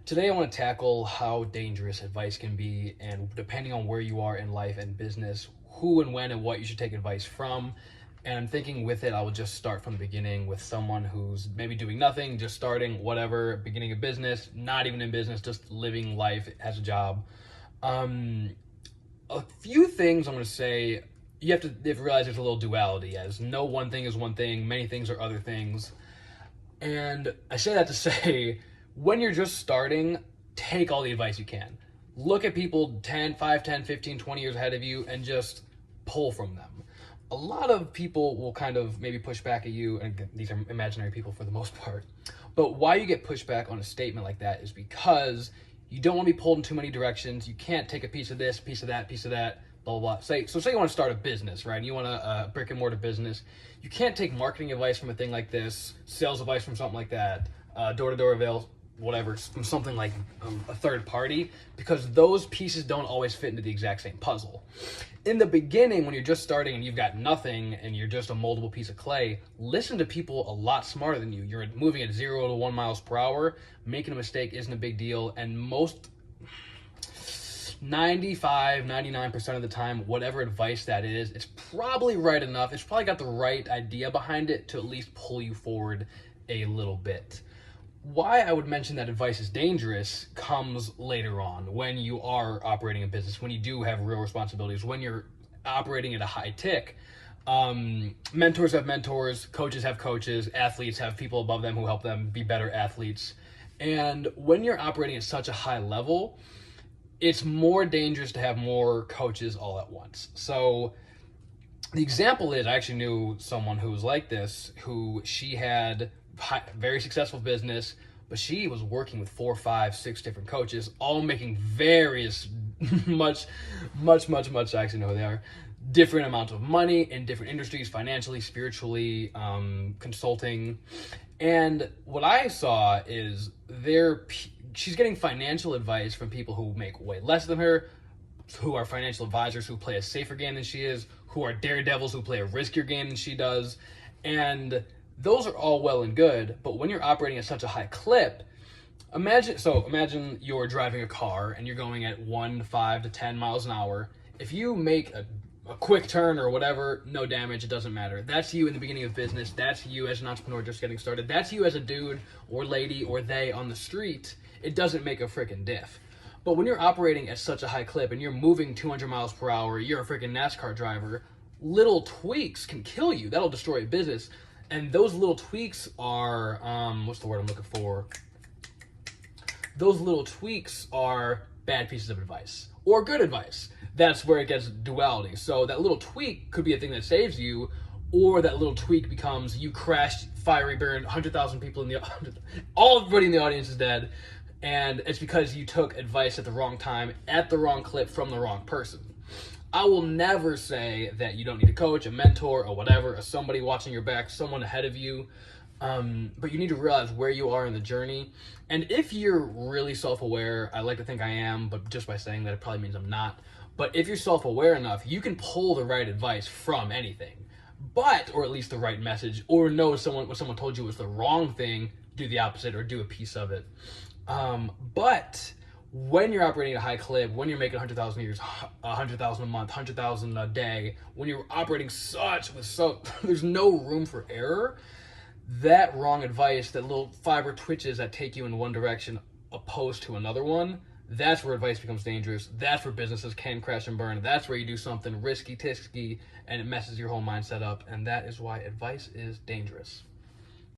Today, I want to tackle how dangerous advice can be, and depending on where you are in life and business, who and when and what you should take advice from. And I'm thinking with it, I will just start from the beginning with someone who's maybe doing nothing, just starting, whatever, beginning a business, not even in business, just living life as a job. Um, a few things I'm going to say. You have to realize there's a little duality, as no one thing is one thing, many things are other things. And I say that to say, when you're just starting, take all the advice you can. Look at people 10, 5, 10, 15, 20 years ahead of you and just pull from them. A lot of people will kind of maybe push back at you, and these are imaginary people for the most part. But why you get pushback on a statement like that is because you don't want to be pulled in too many directions. You can't take a piece of this, piece of that, piece of that, blah, blah, blah. Say you want to start a business, right? And you want a brick and mortar business. You can't take marketing advice from a thing like this, sales advice from something like that, door-to-door avails, whatever, from something like a third party, because those pieces don't always fit into the exact same puzzle. In the beginning, when you're just starting and you've got nothing and you're just a moldable piece of clay, listen to people a lot smarter than you. You're moving at 0 to 1 miles per hour. Making a mistake isn't a big deal, and most 95, 99% of the time, whatever advice that is, it's probably right enough. It's probably got the right idea behind it to at least pull you forward a little bit. Why I would mention that advice is dangerous comes later on, when you are operating a business, when you do have real responsibilities, when you're operating at a high tick. Mentors have mentors, coaches have coaches, athletes have people above them who help them be better athletes. And when you're operating at such a high level, it's more dangerous to have more coaches all at once. So the example is, I actually knew someone who was like this, who she had very successful business, but she was working with 4, 5, 6 different coaches, all making various, much, I actually know who they are, different amounts of money in different industries, financially, spiritually, consulting. And what I saw is she's getting financial advice from people who make way less than her, who are financial advisors who play a safer game than she is, who are daredevils who play a riskier game than she does. And those are all well and good, but when you're operating at such a high clip, imagine you're driving a car and you're going at 5 to 10 miles an hour. If you make a quick turn or whatever, no damage, it doesn't matter. That's you in the beginning of business. That's you as an entrepreneur just getting started. That's you as a dude or lady or they on the street. It doesn't make a freaking diff. But when you're operating at such a high clip and you're moving 200 miles per hour, you're a freaking NASCAR driver, little tweaks can kill you. That'll destroy a business. And those little tweaks are, what's the word I'm looking for? Those little tweaks are bad pieces of advice or good advice. That's where it gets duality. So that little tweak could be a thing that saves you, or that little tweak becomes you crashed, fiery burn, 100,000 people everybody in the audience is dead. And it's because you took advice at the wrong time, at the wrong clip, from the wrong person. I will never say that you don't need a coach, a mentor, or whatever, or somebody watching your back, someone ahead of you. But you need to realize where you are in the journey. And if you're really self-aware, I like to think I am, but just by saying that, it probably means I'm not. But if you're self-aware enough, you can pull the right advice from anything. Or at least the right message, or know what someone told you was the wrong thing, do the opposite, or do a piece of it. But when you're operating at a high clip, when you're making 100,000 a year, 100,000 a month, 100,000 a day, when you're operating there's no room for error. That wrong advice, that little fiber twitches that take you in one direction opposed to another one, that's where advice becomes dangerous. That's where businesses can crash and burn. That's where you do something risky, tisky, and it messes your whole mindset up. And that is why advice is dangerous.